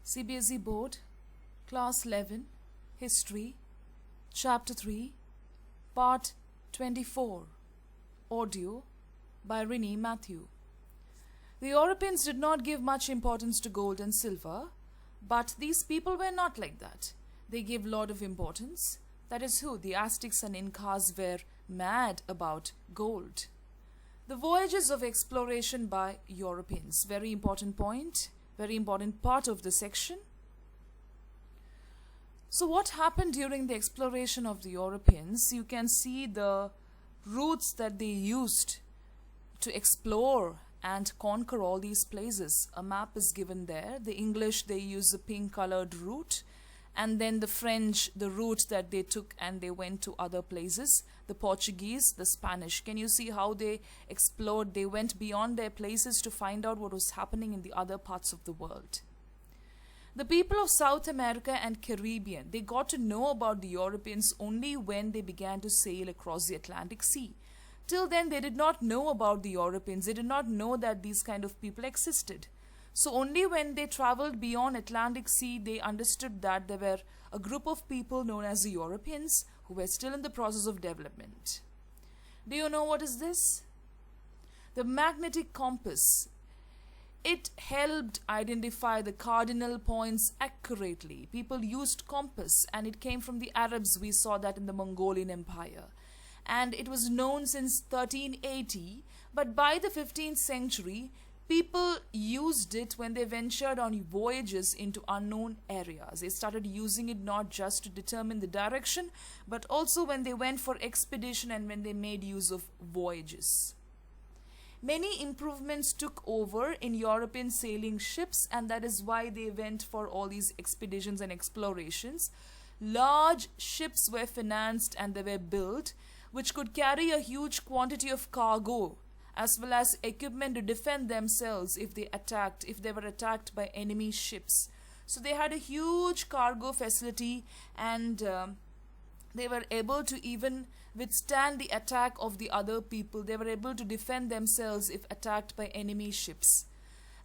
CBSE Board, Class 11, History, Chapter 3, Part 24, Audio by Rini Matthew. The Europeans did not give much importance to gold and silver, but these people were not like that. They gave lot of importance. That is who? The Aztecs and Incas were mad about gold. The voyages of exploration by Europeans. Very important point. Very important part of the section. So what happened during the exploration of the Europeans? You can see the routes that they used to explore and conquer all these places. A map is given there. The English, they use a pink colored route, and then the French, the route that they took and they went to other places. The Portuguese, the Spanish. Can you see how they explored? They went beyond their places to find out what was happening in the other parts of the world. The people of South America and Caribbean, they got to know about the Europeans only when they began to sail across the Atlantic Sea. Till then, they did not know about the Europeans. They did not know that these kind of people existed. So only when they traveled beyond Atlantic Sea, they understood that there were a group of people known as the Europeans who were still in the process of development. Do you know what is this? The magnetic compass. It helped identify the cardinal points accurately. People used compass, and it came from the Arabs. We saw that in the Mongolian Empire. And it was known since 1380, but by the 15th century, people used it when they ventured on voyages into unknown areas. They started using it not just to determine the direction, but also when they went for expedition and when they made use of voyages. Many improvements took over in European sailing ships, and that is why they went for all these expeditions and explorations. Large ships were financed and they were built, which could carry a huge quantity of cargo as well as equipment to defend themselves if they were attacked by enemy ships. So they had a huge cargo facility, and they were able to even withstand the attack of the other people. They were able to defend themselves if attacked by enemy ships.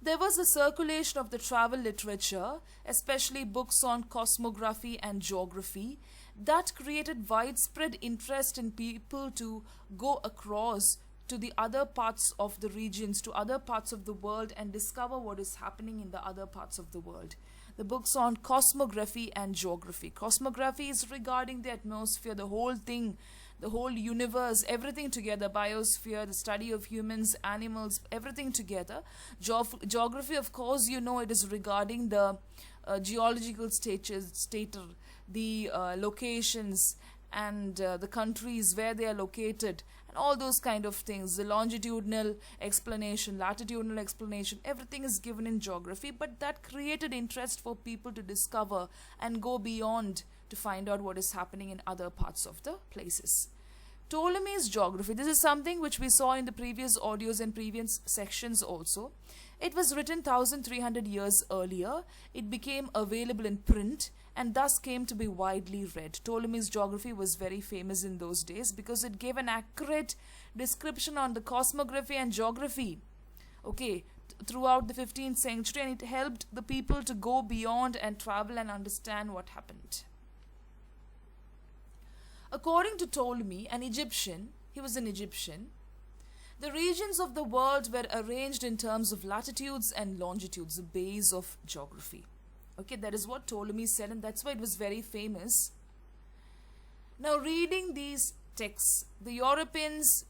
There was a circulation of the travel literature, especially books on cosmography and geography, that created widespread interest in people to go across to the other parts of the regions, to other parts of the world, and discover what is happening in the other parts of the world. The books on cosmography and geography. Cosmography is regarding the atmosphere, the whole thing, the whole universe, everything together, biosphere, the study of humans, animals, everything together. Geography, of course, you know, it is regarding the geological status, the locations, and the countries where they are located, and all those kind of things. The longitudinal explanation, latitudinal explanation, everything is given in geography, but that created interest for people to discover and go beyond to find out what is happening in other parts of the places. Ptolemy's geography. This is something which we saw in the previous audios and previous sections also. It was written 1300 years earlier. It became available in print and thus came to be widely read. Ptolemy's geography was very famous in those days because it gave an accurate description on the cosmography and geography, throughout the 15th century, and it helped the people to go beyond and travel and understand what happened. According to Ptolemy, he was an Egyptian, the regions of the world were arranged in terms of latitudes and longitudes, the base of geography. That is what Ptolemy said, and that's why it was very famous. Now, reading these texts, the Europeans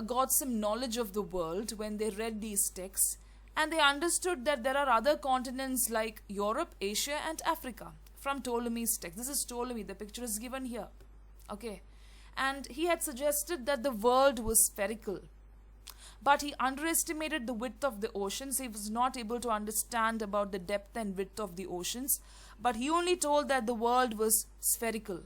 got some knowledge of the world when they read these texts, and they understood that there are other continents like Europe, Asia, and Africa from Ptolemy's text. This is Ptolemy, the picture is given here. And he had suggested that the world was spherical, but he underestimated the width of the oceans. He was not able to understand about the depth and width of the oceans, but he only told that the world was spherical.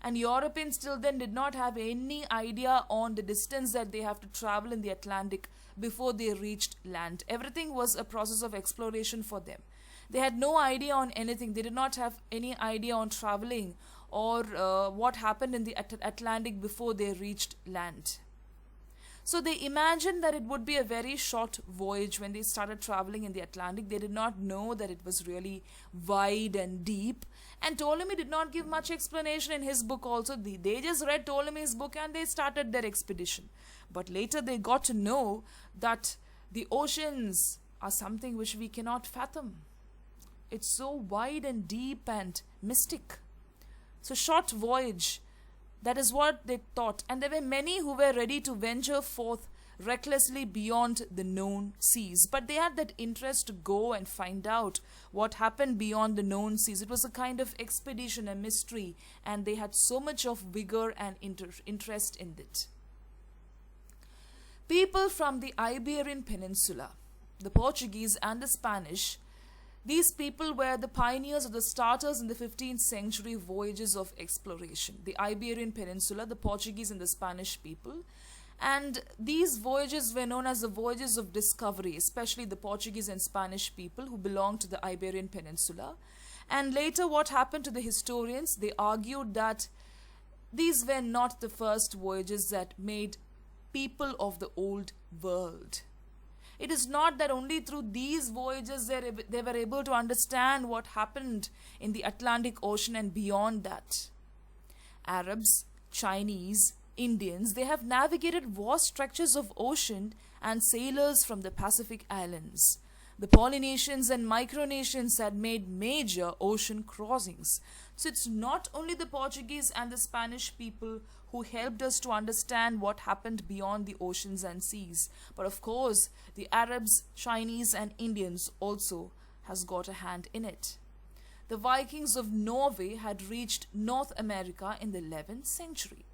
And Europeans till then did not have any idea on the distance that they have to travel in the Atlantic before they reached land. Everything was a process of exploration for them. They had no idea on anything. They did not have any idea on traveling or what happened in the Atlantic before they reached land. So they imagined that it would be a very short voyage when they started traveling in the Atlantic. They did not know that it was really wide and deep. And Ptolemy did not give much explanation in his book also. They just read Ptolemy's book and they started their expedition. But later they got to know that the oceans are something which we cannot fathom. It's so wide and deep and mystic. So short voyage, that is what they thought. And there were many who were ready to venture forth recklessly beyond the known seas. But they had that interest to go and find out what happened beyond the known seas. It was a kind of expedition, a mystery, and they had so much of vigor and interest in it. People from the Iberian Peninsula, the Portuguese and the Spanish, these people were the pioneers or the starters in the 15th century voyages of exploration. The Iberian Peninsula, the Portuguese and the Spanish people. And these voyages were known as the voyages of discovery, especially the Portuguese and Spanish people who belonged to the Iberian Peninsula. And later what happened to the historians? They argued that these were not the first voyages that made people of the old world. It is not that only through these voyages they were able to understand what happened in the Atlantic Ocean and beyond that. Arabs, Chinese, Indians, they have navigated vast stretches of ocean and sailors from the Pacific Islands. The Polynesians and Micronesians had made major ocean crossings. So it's not only the Portuguese and the Spanish people who helped us to understand what happened beyond the oceans and seas, but of course the Arabs, Chinese and Indians also has got a hand in it. The Vikings of Norway had reached North America in the 11th century.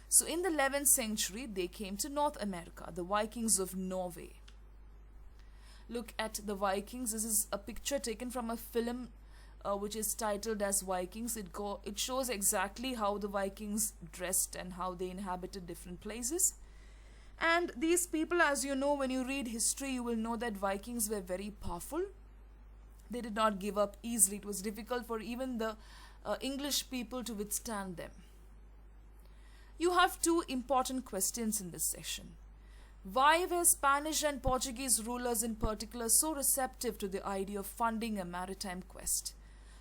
So in the 11th century they came to North America, the Vikings of Norway. Look at the Vikings. This is a picture taken from a film which is titled as Vikings. It shows exactly how the Vikings dressed and how they inhabited different places. And these people, as you know, when you read history, you will know that Vikings were very powerful. They did not give up easily. It was difficult for even the English people to withstand them. You have two important questions in this session. Why were Spanish and Portuguese rulers in particular so receptive to the idea of funding a maritime quest?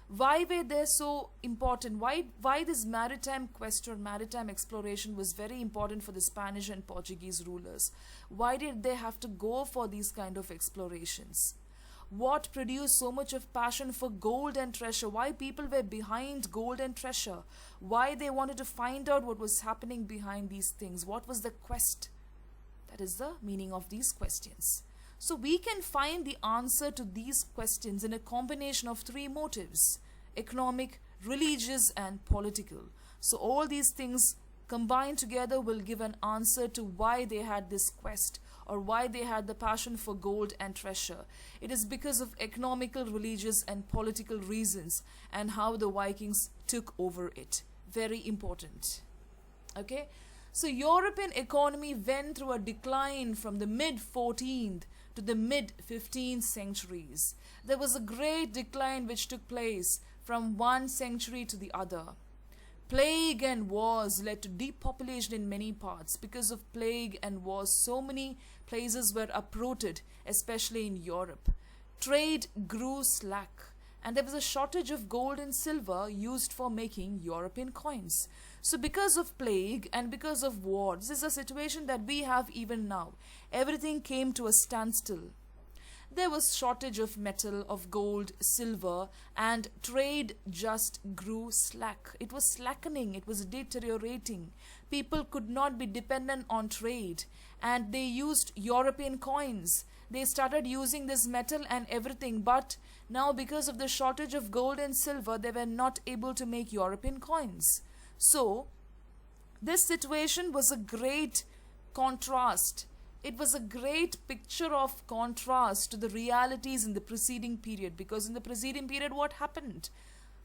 Why were they so important? Why this maritime quest or maritime exploration was very important for the Spanish and Portuguese rulers? Why did they have to go for these kind of explorations? What produced so much of passion for gold and treasure? Why people were behind gold and treasure? Why they wanted to find out what was happening behind these things? What was the quest? That is the meaning of these questions. So we can find the answer to these questions in a combination of three motives: economic, religious and political. So all these things combined together will give an answer to why they had this quest or why they had the passion for gold and treasure. It is because of economical, religious and political reasons and how the Vikings took over it. Very important. Okay. So European economy went through a decline from the mid-14th to the mid-15th centuries. There was a great decline which took place from one century to the other. Plague and wars led to depopulation in many parts. Because of plague and wars, so many places were uprooted, especially in Europe. Trade grew slack, and there was a shortage of gold and silver used for making European coins. So because of plague and because of war, this is a situation that we have even now. Everything came to a standstill. There was shortage of metal, of gold, silver, and trade just grew slack. It was slackening, it was deteriorating. People could not be dependent on trade, and they used European coins. They started using this metal and everything, but now because of the shortage of gold and silver, they were not able to make European coins. So, this situation was a great contrast. It was a great picture of contrast to the realities in the preceding period, because in the preceding period, what happened?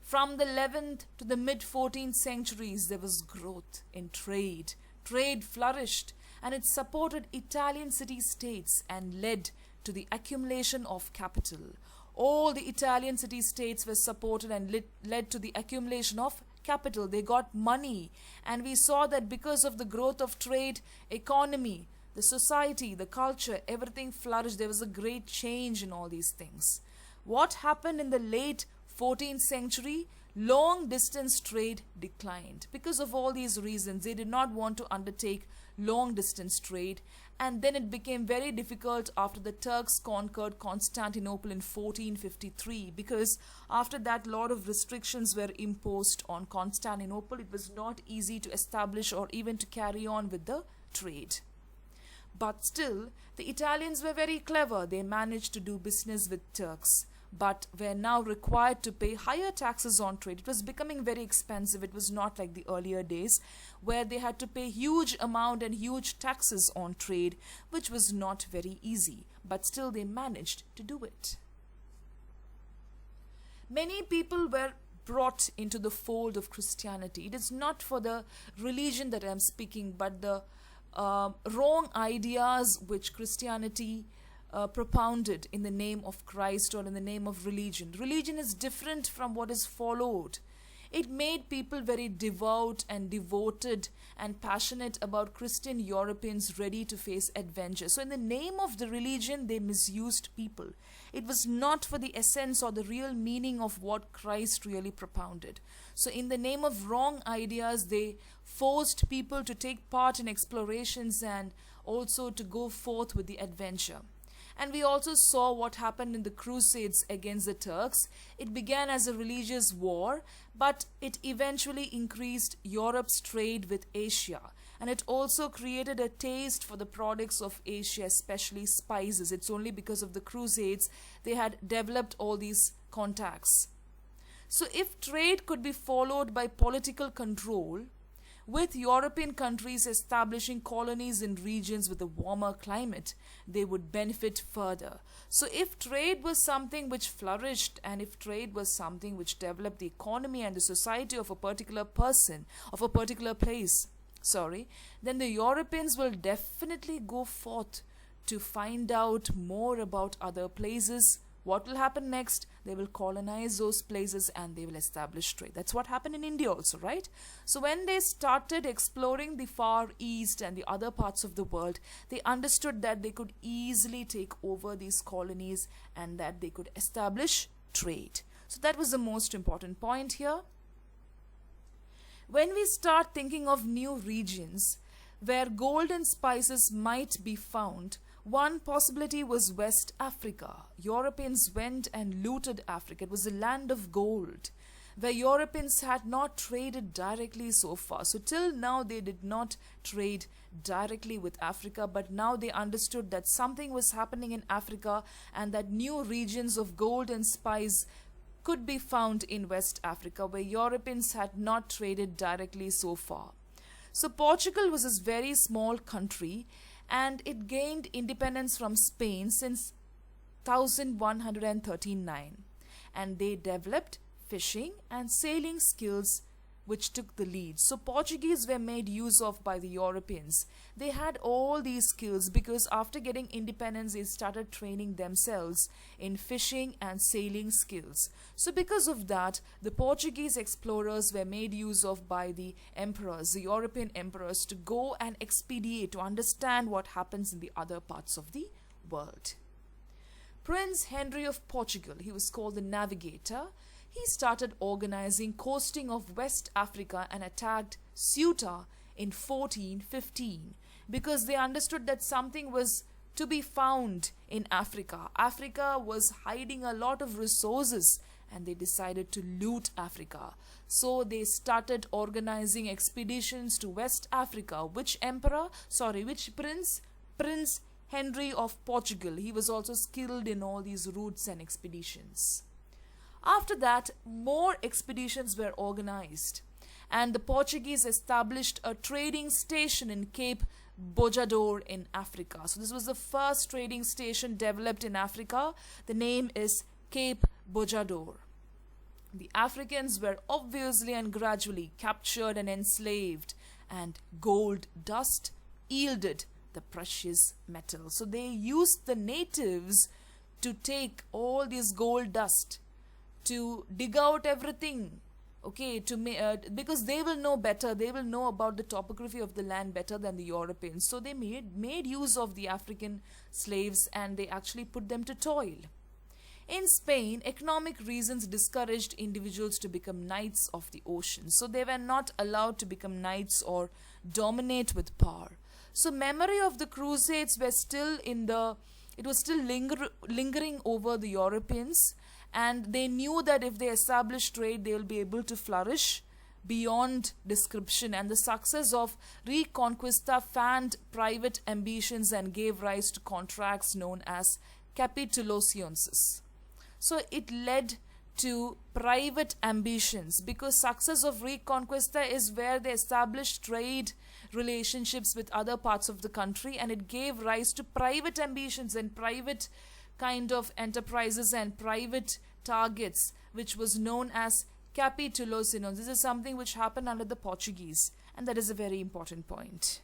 From the 11th to the mid-14th centuries, there was growth in trade. Trade flourished, and it supported Italian city-states and led to the accumulation of capital. All the Italian city-states were supported and led to the accumulation of capital. They got money, and we saw that because of the growth of trade, economy the society, the culture, everything flourished. There was a great change in all these things. What happened in the late 14th century? Long distance trade declined. Because of all these reasons, they did not want to undertake long distance trade, and then it became very difficult after the Turks conquered Constantinople in 1453, because after that, a lot of restrictions were imposed on Constantinople. It was not easy to establish or even to carry on with the trade. But still, the Italians were very clever. They managed to do business with Turks, but were now required to pay higher taxes on trade. It was becoming very expensive. It was not like the earlier days where they had to pay huge amount and huge taxes on trade, which was not very easy. But still they managed to do it. Many people were brought into the fold of Christianity. It is not for the religion that I am speaking, but the wrong ideas which Christianity propounded in the name of Christ or in the name of religion. Religion is different from what is followed. It made people very devout and devoted and passionate about Christian Europeans ready to face adventure. So in the name of the religion, they misused people. It was not for the essence or the real meaning of what Christ really propounded. So in the name of wrong ideas, they forced people to take part in explorations and also to go forth with the adventure. And we also saw what happened in the Crusades against the Turks. It began as a religious war, but it eventually increased Europe's trade with Asia. And it also created a taste for the products of Asia, especially spices. It's only because of the Crusades they had developed all these contacts. So if trade could be followed by political control, with European countries establishing colonies in regions with a warmer climate, they would benefit further. So if trade was something which flourished, and if trade was something which developed the economy and the society of a particular person, of a particular place, then the Europeans will definitely go forth to find out more about other places. What will happen next? They will colonize those places and they will establish trade. That's what happened in India also, right? So when they started exploring the Far East and the other parts of the world, they understood that they could easily take over these colonies and that they could establish trade. So that was the most important point here. When we start thinking of new regions where gold and spices might be found, one possibility was West Africa. Europeans went and looted Africa. It was a land of gold where Europeans had not traded directly so far. So till now they did not trade directly with Africa, but now they understood that something was happening in Africa and that new regions of gold and spice could be found in West Africa where Europeans had not traded directly so far. So Portugal was this very small country, and it gained independence from Spain since 1139, and they developed fishing and sailing skills which took the lead. So Portuguese were made use of by the Europeans. They had all these skills because after getting independence they started training themselves in fishing and sailing skills. So because of that, the Portuguese explorers were made use of by the emperors, the European emperors, to go and expedite, to understand what happens in the other parts of the world. Prince Henry of Portugal, he was called the Navigator. He started organizing coasting of West Africa and attacked Ceuta in 1415 because they understood that something was to be found in Africa. Africa was hiding a lot of resources and they decided to loot Africa. So they started organizing expeditions to West Africa. Which prince? Prince Henry of Portugal. He was also skilled in all these routes and expeditions. After that, more expeditions were organized and the Portuguese established a trading station in Cape Bojador in Africa. So this was the first trading station developed in Africa. The name is Cape Bojador. The Africans were obviously and gradually captured and enslaved, and gold dust yielded the precious metal. So they used the natives to take all this gold dust, to dig out everything, okay, because they will know better, they will know about the topography of the land better than the Europeans. So they made use of the African slaves, and they actually put them to toil. In Spain, economic reasons discouraged individuals to become knights of the ocean. So they were not allowed to become knights or dominate with power. So memory of the Crusades were still it was still lingering over the Europeans, and they knew that if they establish trade, they will be able to flourish beyond description. And the success of Reconquista fanned private ambitions and gave rise to contracts known as capitulaciones. So it led to private ambitions, because success of Reconquista is where they established trade relationships with other parts of the country, and it gave rise to private ambitions and private kind of enterprises and private targets, which was known as capitulaciones. This is something which happened under the Portuguese, and that is a very important point.